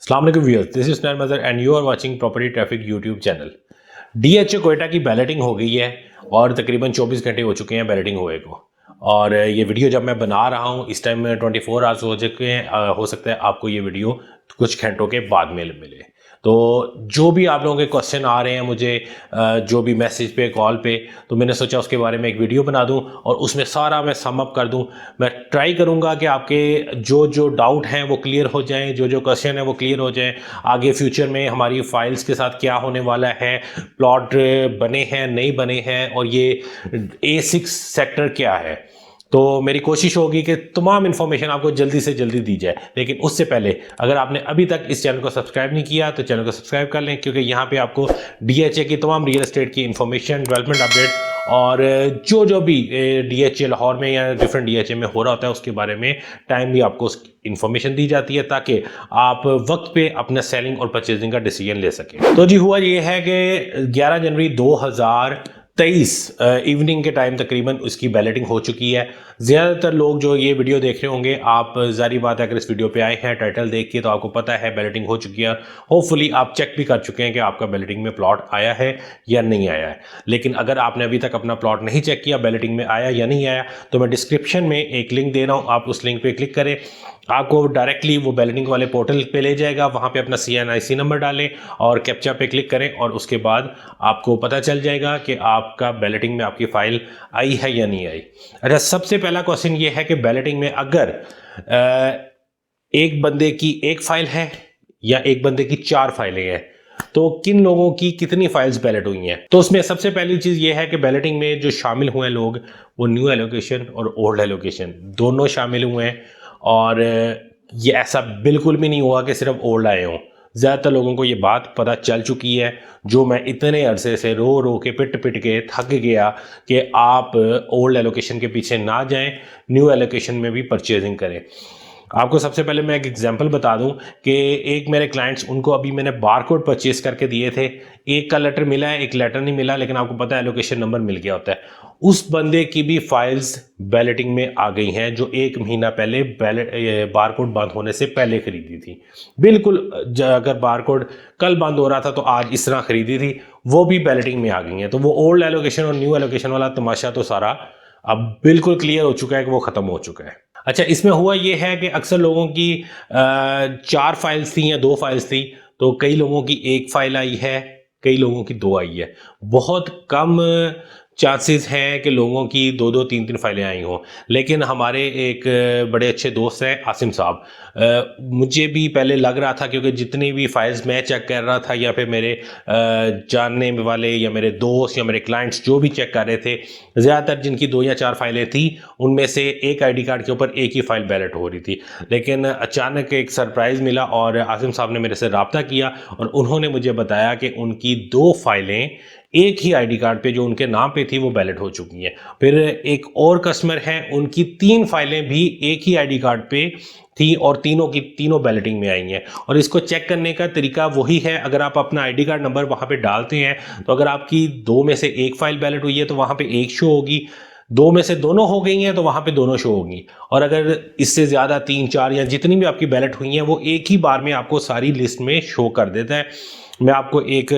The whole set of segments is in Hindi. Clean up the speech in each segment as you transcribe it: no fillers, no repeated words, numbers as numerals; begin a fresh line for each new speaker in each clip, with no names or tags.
अस्सलाम वालेकुम व्यूअर्स, दिस इज नर मजर and you are watching property traffic YouTube channel. DHA Quetta की बैलेटिंग हो गई है और तकरीबन 24 घंटे हो चुके हैं बैलेटिंग हुए को। और ये वीडियो जब मैं बना रहा हूँ इस टाइम 24 आवर्स हो चुके हैं। हो सकता है आपको ये वीडियो कुछ घंटों के बाद में मिले। तो जो भी आप लोगों के क्वेश्चन आ रहे हैं मुझे, जो भी मैसेज पे कॉल पे, तो मैंने सोचा उसके बारे में एक वीडियो बना दूं और उसमें सारा मैं सम अप कर दूं। मैं ट्राई करूंगा कि आपके जो जो डाउट हैं वो क्लियर हो जाएं, जो जो क्वेश्चन है वो क्लियर हो जाएं। आगे फ्यूचर में हमारी फाइल्स के साथ क्या होने वाला है, प्लॉट बने हैं नहीं बने हैं, और ये A6 सेक्टर क्या है। तो मेरी कोशिश होगी कि तमाम इन्फॉर्मेशन आपको जल्दी से जल्दी दी जाए। लेकिन उससे पहले अगर आपने अभी तक इस चैनल को सब्सक्राइब नहीं किया तो चैनल को सब्सक्राइब कर लें, क्योंकि यहाँ पे आपको डीएचए की तमाम रियल एस्टेट की इन्फॉर्मेशन, डेवलपमेंट अपडेट और जो जो भी डीएचए लाहौर में या डिफरेंट डीएचए में हो रहा होता है उसके बारे में टाइमली आपको इन्फॉर्मेशन दी जाती है, ताकि आप वक्त पे अपना सेलिंग और परचेजिंग का डिसीजन ले सकें। तो जी हुआ ये है कि 11 जनवरी 2023 इवनिंग के टाइम तकरीबन उसकी बैलेटिंग हो चुकी है। ज़्यादातर लोग जो ये वीडियो देख रहे होंगे, आप जारी बात है अगर इस वीडियो पे आए हैं टाइटल देख के तो आपको पता है बैलेटिंग हो चुकी है। होपफुली आप चेक भी कर चुके हैं कि आपका बैलेटिंग में प्लॉट आया है या नहीं आया है। लेकिन अगर आपने अभी तक अपना प्लॉट नहीं चेक किया बैलेटिंग में आया या नहीं आया, तो मैं डिस्क्रिप्शन में एक लिंक दे रहा हूँ, आप उस लिंक पे क्लिक करें, आपको डायरेक्टली वो बैलेटिंग वाले पोर्टल पे ले जाएगा। वहाँ पे अपना CNIC नंबर डालें और कैप्चा पे क्लिक करें और उसके बाद आपको पता चल जाएगा कि आपका बैलेटिंग में आपकी फाइल आई है या नहीं आई। अच्छा, सबसे पहला क्वेश्चन ये है कि बैलेटिंग में अगर एक बंदे की एक फाइल है या एक बंदे की 4 फाइलें हैं, तो किन लोगों की कितनी फाइल्स बैलेट हुई हैं। तो उसमें सबसे पहली चीज़ ये है कि बैलेटिंग में जो शामिल हुए हैं लोग, वो न्यू एलोकेशन और ओल्ड एलोकेशन दोनों शामिल हुए हैं। और ये ऐसा बिल्कुल भी नहीं हुआ कि सिर्फ ओल्ड आए हों। ज़्यादातर लोगों को ये बात पता चल चुकी है, जो मैं इतने अरसे से रो रो के पिट पिट के थक गया कि आप ओल्ड एलोकेशन के पीछे ना जाएं, न्यू एलोकेशन में भी परचेजिंग करें। आपको सबसे पहले मैं एक एग्जांपल बता दूं कि एक मेरे क्लाइंट्स, उनको अभी मैंने बारकोड परचेज करके दिए थे। एक का लेटर मिला है, एक लेटर नहीं मिला, लेकिन आपको पता है एलोकेशन नंबर मिल गया होता है। उस बंदे की भी फाइल्स बैलेटिंग में आ गई हैं, जो 1 महीना पहले बारकोड बंद होने से पहले खरीदी थी। बिल्कुल अगर बारकोड कल बंद हो रहा था तो आज इस तरह खरीदी थी, वो भी बैलेटिंग में आ गई हैं। तो वो ओल्ड एलोकेशन और न्यू एलोकेशन वाला तमाशा तो सारा अब बिल्कुल क्लियर हो चुका है कि वो खत्म हो चुका है। अच्छा, इसमें हुआ ये है कि अक्सर लोगों की 4 फाइल्स थी या 2 फाइल्स थी, तो कई लोगों की 1 फाइल आई है, कई लोगों की 2 आई है। बहुत कम चांसेस हैं कि लोगों की 2-2 3-3 फाइलें आई हों। लेकिन हमारे एक बड़े अच्छे दोस्त हैं आसिम साहब, मुझे भी पहले लग रहा था, क्योंकि जितनी भी फाइल्स मैं चेक कर रहा था या फिर मेरे जानने वाले या मेरे दोस्त या मेरे क्लाइंट्स जो भी चेक कर रहे थे, ज़्यादातर जिनकी 2 या 4 फाइलें थी उनमें से एक आईडी कार्ड के ऊपर एक ही फाइल बैलेट हो रही थी। लेकिन अचानक एक सरप्राइज़ मिला और आसिम साहब ने मेरे से रब्ता किया और उन्होंने मुझे बताया कि उनकी 2 फाइलें एक ही आईडी कार्ड पे जो उनके नाम पे थी वो बैलेट हो चुकी हैं। फिर एक और कस्टमर हैं, उनकी 3 फाइलें भी एक ही आईडी कार्ड पे थी और तीनों की तीनों बैलेटिंग में आई हैं। और इसको चेक करने का तरीका वही है, अगर आप अपना आईडी कार्ड नंबर वहाँ पे डालते हैं तो अगर आपकी 2 में से एक फाइल बैलेट हुई है तो वहाँ पे एक शो होगी, 2 में से दोनों हो गई हैं तो वहाँ पे दोनों शो होगी। और अगर इससे ज़्यादा 3-4 या जितनी भी आपकी बैलेट हुई हैं वो एक ही बार में आपको सारी लिस्ट में शो कर देता है। मैं आपको एक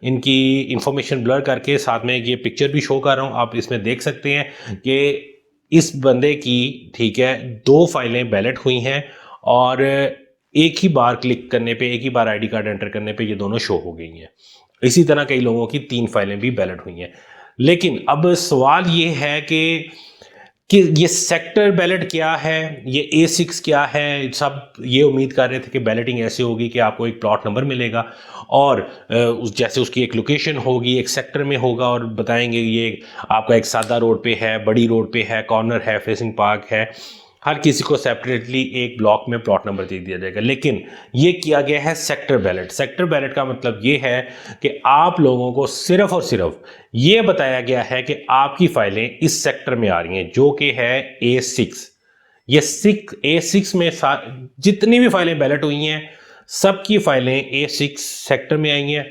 इनकी इंफॉर्मेशन ब्लर करके साथ में ये पिक्चर भी शो कर रहा हूँ, आप इसमें देख सकते हैं कि इस बंदे की, ठीक है, 2 फाइलें बैलेट हुई हैं और एक ही बार क्लिक करने पे, एक ही बार आईडी कार्ड एंटर करने पे ये दोनों शो हो गई हैं। इसी तरह कई लोगों की 3 फाइलें भी बैलेट हुई हैं। लेकिन अब सवाल ये है कि ये सेक्टर बैलेट क्या है, ये A6 क्या है। सब ये उम्मीद कर रहे थे कि बैलेटिंग ऐसे होगी कि आपको एक प्लॉट नंबर मिलेगा और जैसे उसकी एक लोकेशन होगी, एक सेक्टर में होगा और बताएंगे ये आपका एक सादा रोड पे है, बड़ी रोड पे है, कॉर्नर है, फेसिंग पार्क है। हर किसी को सेपरेटली एक ब्लॉक में प्लॉट नंबर दे दिया जाएगा। लेकिन ये किया गया है सेक्टर बैलेट। सेक्टर बैलेट का मतलब ये है कि आप लोगों को सिर्फ और सिर्फ ये बताया गया है कि आपकी फाइलें इस सेक्टर में आ रही हैं, जो कि है A6। ये A6 में जितनी भी फाइलें बैलेट हुई हैं सबकी फाइलें A6 सेक्टर में आई हैं।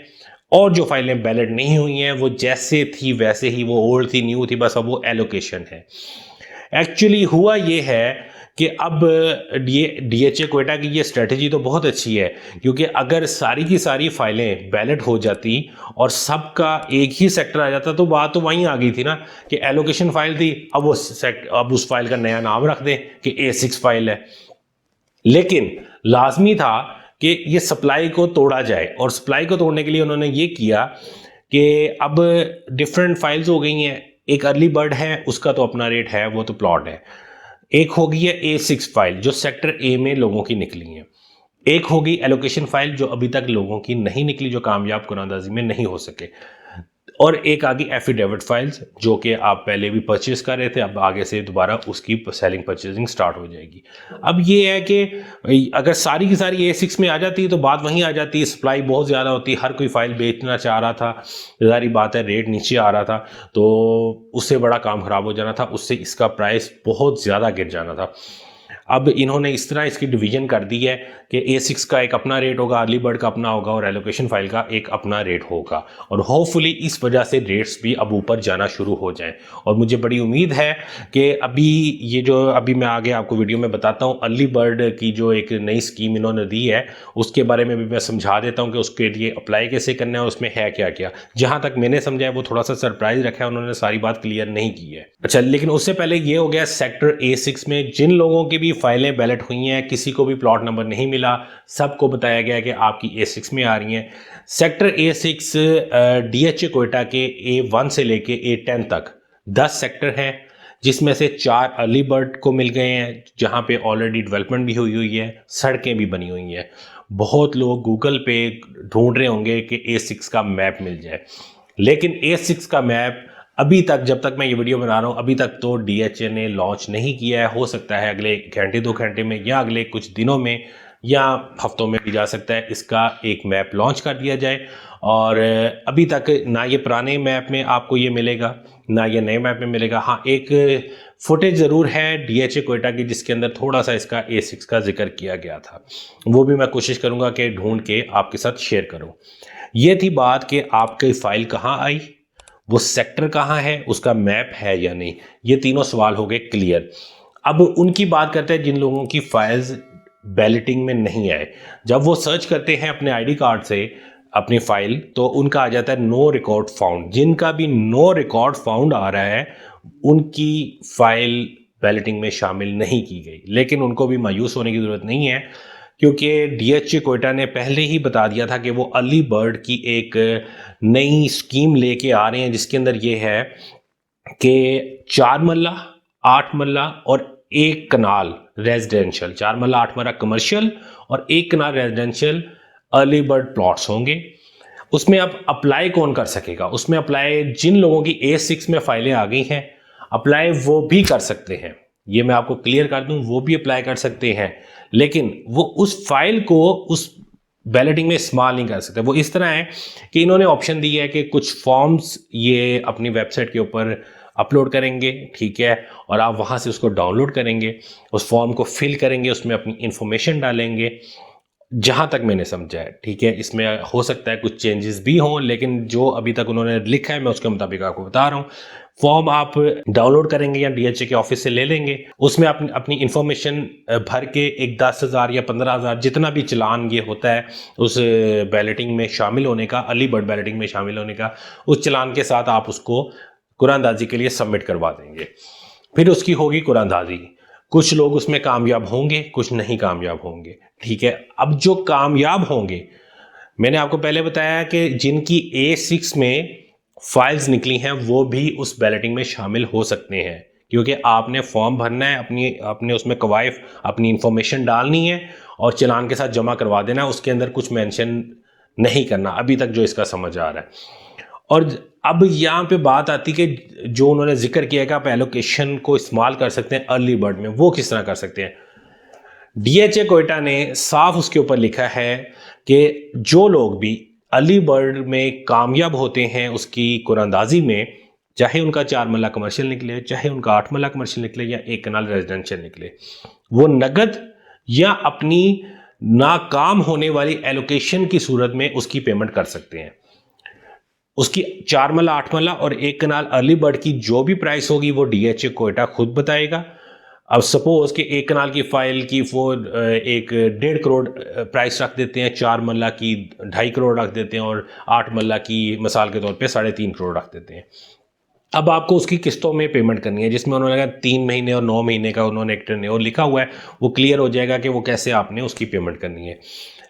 और जो फाइलें बैलेट नहीं हुई हैं वो जैसे थी वैसे ही, वो ओल्ड थी, न्यू थी, बस अब वो एलोकेशन है। एक्चुअली हुआ ये है कि अब ये डीएचए क्वेटा की ये स्ट्रेटजी तो बहुत अच्छी है, क्योंकि अगर सारी की सारी फाइलें बैलेट हो जाती और सबका एक ही सेक्टर आ जाता तो बात तो वहीं आ गई थी ना कि एलोकेशन फाइल थी, अब उस फाइल का नया नाम रख दें कि A6 फाइल है। लेकिन लाजमी था कि ये सप्लाई को तोड़ा जाए, और सप्लाई को तोड़ने के लिए उन्होंने ये किया कि अब डिफरेंट फाइल्स हो गई हैं। एक अर्ली बर्ड है, उसका तो अपना रेट है, वो तो प्लॉट है। एक होगी है A6 फाइल जो सेक्टर ए में लोगों की निकली है। एक होगी एलोकेशन फाइल जो अभी तक लोगों की नहीं निकली, जो कामयाब कुरानदाजी में नहीं हो सके। और एक आगे एफिडेविट फाइल्स जो कि आप पहले भी परचेज कर रहे थे, अब आगे से दोबारा उसकी सेलिंग परचेजिंग स्टार्ट हो जाएगी। अब ये है कि अगर सारी की सारी A6 में आ जाती है तो बात वहीं आ जाती है, सप्लाई बहुत ज़्यादा होती, हर कोई फाइल बेचना चाह रहा था, जारी बात है रेट नीचे आ रहा था, तो उससे बड़ा काम खराब हो जाना था, उससे इसका प्राइस बहुत ज़्यादा गिर जाना था। अब इन्होंने इस तरह इसकी डिवीजन कर दी है कि A6 का एक अपना रेट होगा, अर्ली बर्ड का अपना होगा और एलोकेशन फाइल का एक अपना रेट होगा, और होपफुली इस वजह से रेट्स भी अब ऊपर जाना शुरू हो जाएं। और मुझे बड़ी उम्मीद है कि अभी ये जो अभी मैं आगे आपको वीडियो में बताता हूँ, अर्ली बर्ड की जो एक नई स्कीम इन्होंने दी है उसके बारे में भी मैं समझा देता हूँ कि उसके लिए अप्लाई कैसे करना है, उसमें है क्या क्या। जहाँ तक मैंने समझा है वो थोड़ा सा सरप्राइज रखा है, उन्होंने सारी बात क्लियर नहीं की है। अच्छा, लेकिन उससे पहले ये हो गया सेक्टर A6 में जिन लोगों की भी फाइलें बैलेट हुई हैं, किसी को भी प्लॉट नंबर नहीं मिला, सबको बताया गया कि आपकी A6 में आ रही हैं। सेक्टर A6 डीएचए क्वेटा के A1 से लेके A10 तक 10 सेक्टर हैं, जिसमें से 4 अर्ली बर्ड को मिल गए हैं जहां पे ऑलरेडी डेवलपमेंट भी हुई हुई है, सड़कें भी बनी हुई हैं। बहुत लोग गूगल पे ढूंढ रहे होंगे कि A6 का मैप मिल जाए, लेकिन A6 का मैप अभी तक, जब तक मैं ये वीडियो बना रहा हूँ, अभी तक तो डीएचए ने लॉन्च नहीं किया है। हो सकता है अगले घंटे 2 घंटे में या अगले कुछ दिनों में या हफ्तों में भी जा सकता है इसका एक मैप लॉन्च कर दिया जाए। और अभी तक ना ये पुराने मैप में आपको ये मिलेगा ना ये नए मैप में मिलेगा। हाँ, एक फुटेज ज़रूर है डीएचए क्वेटा की जिसके अंदर थोड़ा सा इसका A6 का जिक्र किया गया था, वो भी मैं कोशिश करूँगा कि ढूंढ के आपके साथ शेयर करूँ। ये थी बात कि आपकी फ़ाइल कहाँ आई, वो सेक्टर कहाँ है, उसका मैप है या नहीं, ये तीनों सवाल हो गए क्लियर। अब उनकी बात करते हैं जिन लोगों की फाइल्स बैलेटिंग में नहीं आए। जब वो सर्च करते हैं अपने आईडी कार्ड से अपनी फाइल, तो उनका आ जाता है नो रिकॉर्ड फाउंड। जिनका भी नो रिकॉर्ड फाउंड आ रहा है उनकी फाइल बैलेटिंग में शामिल नहीं की गई। लेकिन उनको भी मायूस होने की ज़रूरत नहीं है, क्योंकि डीएचए क्वेटा ने पहले ही बता दिया था कि वो अर्ली बर्ड की एक नई स्कीम लेके आ रहे हैं, जिसके अंदर ये है कि 4 मल्ला, 8 मल्ला और 1 कनाल रेजिडेंशियल, 4 मल्ला 8 मल्ला कमर्शियल और 1 कनाल रेजिडेंशियल अर्ली बर्ड प्लॉट्स होंगे। उसमें अब अप्लाई कौन कर सकेगा? उसमें अप्लाई जिन लोगों की A6 में फाइलें आ गई हैं, अप्लाई वो भी कर सकते हैं। ये मैं आपको क्लियर कर दूं, वो भी अप्लाई कर सकते हैं, लेकिन वो उस फाइल को उस बैलेटिंग में इस्तेमाल नहीं कर सकते। वो इस तरह है कि इन्होंने ऑप्शन दिया है कि कुछ फॉर्म्स ये अपनी वेबसाइट के ऊपर अपलोड करेंगे, ठीक है, और आप वहाँ से उसको डाउनलोड करेंगे, उस फॉर्म को फिल करेंगे, उसमें अपनी इंफॉर्मेशन डालेंगे। जहाँ तक मैंने समझा है, ठीक है, इसमें हो सकता है कुछ चेंजेस भी हों, लेकिन जो अभी तक उन्होंने लिखा है मैं उसके मुताबिक आपको बता रहा हूँ। फॉर्म आप डाउनलोड करेंगे या डीएचए के ऑफिस से ले लेंगे, उसमें अपनी इंफॉर्मेशन भर के एक 10,000 या 15,000 जितना भी चलान ये होता है उस बैलेटिंग में शामिल होने का, अर्ली बर्ड बैलेटिंग में शामिल होने का, उस चलान के साथ आप उसको कुरानदाजी के लिए सबमिट करवा देंगे। फिर उसकी होगी कुरानदाजी। कुछ लोग उसमें कामयाब होंगे, कुछ नहीं कामयाब होंगे, ठीक है। अब जो कामयाब होंगे, मैंने आपको पहले बताया कि जिनकी A6 में फाइल्स निकली हैं वो भी उस बैलेटिंग में शामिल हो सकते हैं, क्योंकि आपने फॉर्म भरना है, अपने उसमें कवायफ अपनी इंफॉर्मेशन डालनी है और चलान के साथ जमा करवा देना है। उसके अंदर कुछ मेंशन नहीं करना, अभी तक जो इसका समझ आ रहा है। और अब यहाँ पे बात आती कि जो उन्होंने जिक्र किया कि आप एलोकेशन को इस्तेमाल कर सकते हैं अर्ली बर्ड में, वो किस तरह कर सकते हैं। डीएचए क्वेटा ने साफ उसके ऊपर लिखा है कि जो लोग भी अर्ली बर्ड में कामयाब होते हैं उसकी कुरानदाजी में, चाहे उनका 4 मल्ला कमर्शियल निकले, चाहे उनका 8 मल्ला कमर्शियल निकले या 1 कनाल रेजिडेंशियल निकले, वो नगद या अपनी नाकाम होने वाली एलोकेशन की सूरत में उसकी पेमेंट कर सकते हैं। उसकी 4 मल्ला, 8 मल्ला और 1 कनाल अर्ली बर्ड की जो भी प्राइस होगी वो डीएचए क्वेटा खुद बताएगा। अब सपोज कि एक कनाल की फाइल की वो एक 1.5 करोड़ प्राइस रख देते हैं, 4 मल्ला की 2.5 करोड़ रख देते हैं, और 8 मल्ला की मिसाल के तौर पे 3.5 करोड़ रख देते हैं। अब आपको उसकी किस्तों में पेमेंट करनी है, जिसमें उन्होंने कहा 3 महीने और 9 महीने का उन्होंने एक टेन्योर लिखा हुआ है, वो क्लियर हो जाएगा कि वो कैसे आपने उसकी पेमेंट करनी है।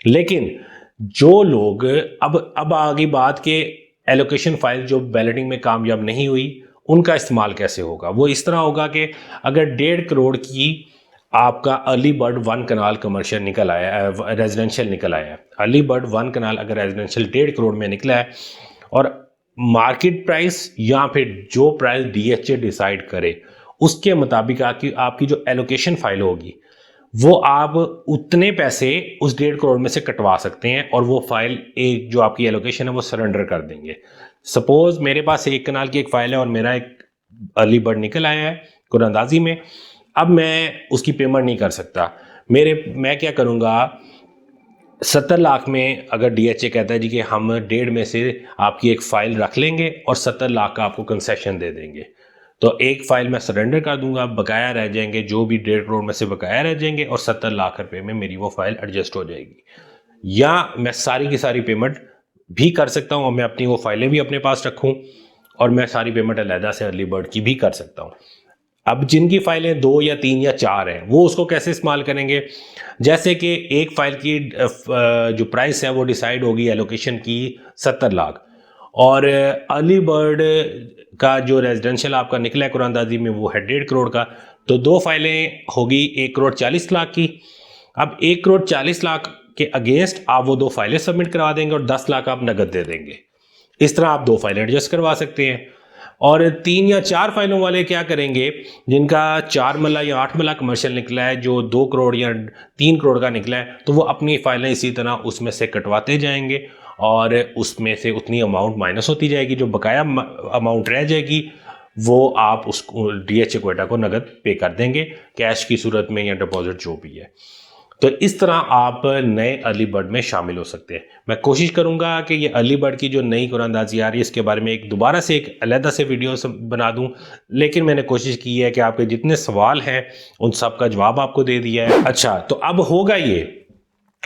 लेकिन जो लोग अब आ गई बात के एलोकेशन फाइल जो बैलेटिंग में कामयाब नहीं हुई, उनका इस्तेमाल कैसे होगा। वो इस तरह होगा कि अगर 1.5 करोड़ की आपका अर्ली बर्ड 1 कनाल कमर्शियल निकल आया, रेजिडेंशियल निकल आया है, अर्ली बर्ड 1 कनाल अगर रेजिडेंशियल 1.5 करोड़ में निकला है, और मार्केट प्राइस या फिर जो प्राइस डीएचए डिसाइड करे उसके मुताबिक आपकी जो एलोकेशन फाइल होगी, वो आप उतने पैसे उस 1.5 करोड़ में से कटवा सकते हैं, और वो फाइल एक जो आपकी एलोकेशन है वो सरेंडर कर देंगे। सपोज मेरे पास 1 कनाल की एक फाइल है और मेरा एक अर्ली बर्ड निकल आया है कुरानंदाजी में, अब मैं उसकी पेमेंट नहीं कर सकता। मैं क्या करूँगा, 70 लाख में अगर डीएचए कहता है जी कि हम 1.5 में से आपकी एक फ़ाइल रख लेंगे और 70 लाख का आपको कंसेशन दे देंगे, तो एक फ़ाइल मैं सरेंडर कर दूंगा, बकाया रह जाएंगे, जो भी 1.5 करोड़ में से बकाया रह जाएंगे, और 70 लाख रुपए में मेरी वो फाइल एडजस्ट हो जाएगी। या मैं सारी की सारी पेमेंट भी कर सकता हूँ और मैं अपनी वो फाइलें भी अपने पास रखूँ, और मैं सारी पेमेंट अलहदा से अर्ली बर्ड की भी कर सकता हूँ। अब जिनकी फाइलें 2 या 3 या 4 हैं, वो उसको कैसे इस्तेमाल करेंगे। जैसे कि एक फाइल की जो प्राइस है वो डिसाइड होगी एलोकेशन की 70 लाख, और अर्ली बर्ड का जो रेजिडेंशियल आपका निकला है कुरानंदाजी में वो है 1.5 करोड़ का, तो 2 फाइलें होगी 1 करोड़ 40 लाख की। अब 1 करोड़ 40 लाख के अगेंस्ट आप वो 2 फाइलें सबमिट करवा देंगे और 10 लाख आप नगद दे देंगे। इस तरह आप 2 फाइलें एडजस्ट करवा सकते हैं। और 3 या 4 फाइलों वाले क्या करेंगे, जिनका 4 मल्ला या 8 मल्ला कमर्शियल निकला है, जो 2 करोड़ या 3 करोड़ का निकला है, तो वो अपनी फाइलें इसी तरह उसमें से कटवाते जाएंगे, और उसमें से उतनी अमाउंट माइनस होती जाएगी, जो बकाया अमाउंट रह जाएगी वो आप उसको डीएचए क्वेटा को नगद पे कर देंगे, कैश की सूरत में या डिपॉजिट जो भी है। तो इस तरह आप नए अर्ली बर्ड में शामिल हो सकते हैं। मैं कोशिश करूंगा कि ये अर्ली बर्ड की जो नई कुरानंदाजी आ रही है इसके बारे में एक दोबारा से एक अलहदा से वीडियो बना दूं, लेकिन मैंने कोशिश की है कि आपके जितने सवाल हैं उन सब का जवाब आपको दे दिया है। अच्छा, तो अब होगा ये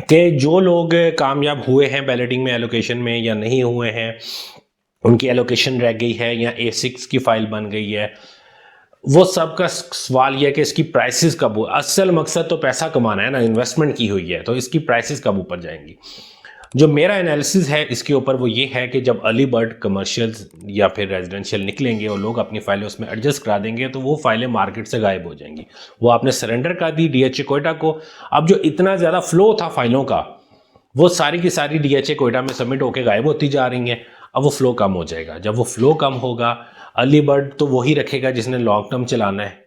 कि जो लोग कामयाब हुए हैं बैलेटिंग में, एलोकेशन में, या नहीं हुए हैं, उनकी एलोकेशन रह गई है या A6 की फाइल बन गई है, वो सबका सवाल यह है कि इसकी प्राइसेस कब, असल मकसद तो पैसा कमाना है ना, इन्वेस्टमेंट की हुई है, तो इसकी प्राइसेस कब ऊपर जाएंगी। जो मेरा एनालिसिस है इसके ऊपर वो ये है कि जब अर्ली बर्ड कमर्शियल या फिर रेजिडेंशियल निकलेंगे और लोग अपनी फाइलें उसमें एडजस्ट करा देंगे, तो वो फाइलें मार्केट से गायब हो जाएंगी। वो आपने सरेंडर कर दी डीएचए क्वेटा को, अब जो इतना ज़्यादा फ्लो था फाइलों का, वो सारी की सारी डीएचए क्वेटा में सबमिट होकर गायब होती जा रही हैं। अब वो फ्लो कम हो जाएगा। जब वो फ्लो कम होगा, अर्ली बर्ड तो वही रखेगा जिसने लॉन्ग टर्म चलाना है,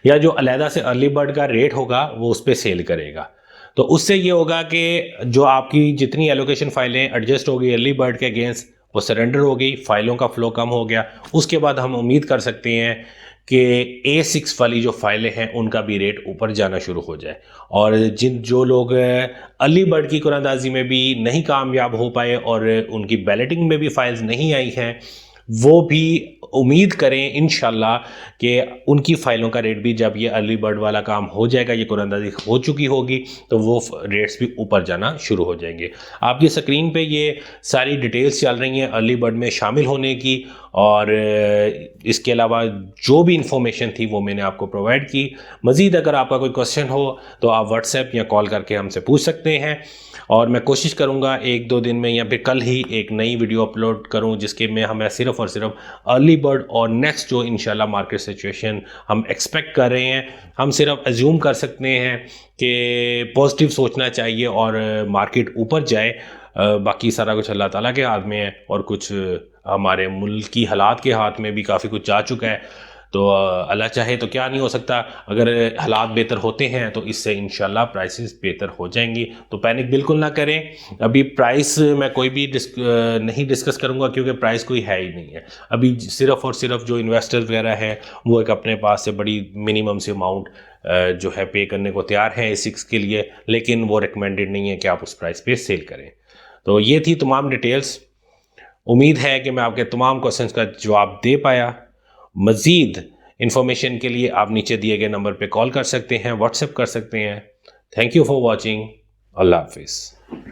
या जो अलहदा से अर्ली बर्ड का रेट होगा वो उस पर सेल करेगा। तो उससे ये होगा कि जो आपकी जितनी एलोकेशन फाइलें एडजस्ट हो गई अर्ली बर्ड के अगेंस्ट, वो सरेंडर हो गई, फाइलों का फ्लो कम हो गया। उसके बाद हम उम्मीद कर सकते हैं कि A6 वाली जो फाइलें हैं उनका भी रेट ऊपर जाना शुरू हो जाए, और जो लोग अर्ली बर्ड की कुरानंदाजी में भी नहीं कामयाब हो पाए और उनकी बैलेटिंग में भी फाइल्स नहीं आई हैं, वो भी उम्मीद करें इंशाल्लाह कि उनकी फाइलों का रेट भी, जब ये अर्ली बर्ड वाला काम हो जाएगा, ये कुरानंदाजी हो चुकी होगी, तो वो रेट्स भी ऊपर जाना शुरू हो जाएंगे। आपकी स्क्रीन पे ये सारी डिटेल्स चल रही हैं अर्ली बर्ड में शामिल होने की, और इसके अलावा जो भी इंफॉर्मेशन थी वो मैंने आपको प्रोवाइड की। मज़ीद अगर आपका कोई क्वेश्चन हो तो आप व्हाट्सएप या कॉल करके हमसे पूछ सकते हैं, और मैं कोशिश करूंगा 1-2 दिन में या फिर कल ही एक नई वीडियो अपलोड करूं, जिसके में हमें सिर्फ और सिर्फ अर्ली बर्ड और नेक्स्ट जो इंशाल्लाह मार्केट सिचुएशन हम एक्सपेक्ट कर रहे हैं, हम सिर्फ अज्यूम कर सकते हैं कि पॉजिटिव सोचना चाहिए और मार्केट ऊपर जाए। बाकी सारा कुछ अल्लाह ताला के हाथ में है, और कुछ हमारे मुल्क की हालात के हाथ में भी काफ़ी कुछ जा चुका है। तो अल्लाह चाहे तो क्या नहीं हो सकता। अगर हालात बेहतर होते हैं तो इससे इंशाल्लाह प्राइसेस बेहतर हो जाएंगी। तो पैनिक बिल्कुल ना करें। अभी प्राइस मैं कोई भी नहीं डिस्कस करूंगा, क्योंकि प्राइस कोई है ही नहीं है। अभी सिर्फ और सिर्फ जो इन्वेस्टर्स वगैरह हैं वो एक अपने पास से बड़ी मिनिमम से अमाउंट जो है पे करने को तैयार हैं A6 के लिए, लेकिन वो रिकमेंडेड नहीं है कि आप उस प्राइस पे सेल करें। तो ये थी तमाम डिटेल्स। उम्मीद है कि मैं आपके तमाम क्वेश्चंस का जवाब दे पाया। मज़ीद इन्फॉर्मेशन के लिए आप नीचे दिए गए नंबर पे कॉल कर सकते हैं, व्हाट्सएप कर सकते हैं। Thank you for watching. अल्लाह हाफिज़।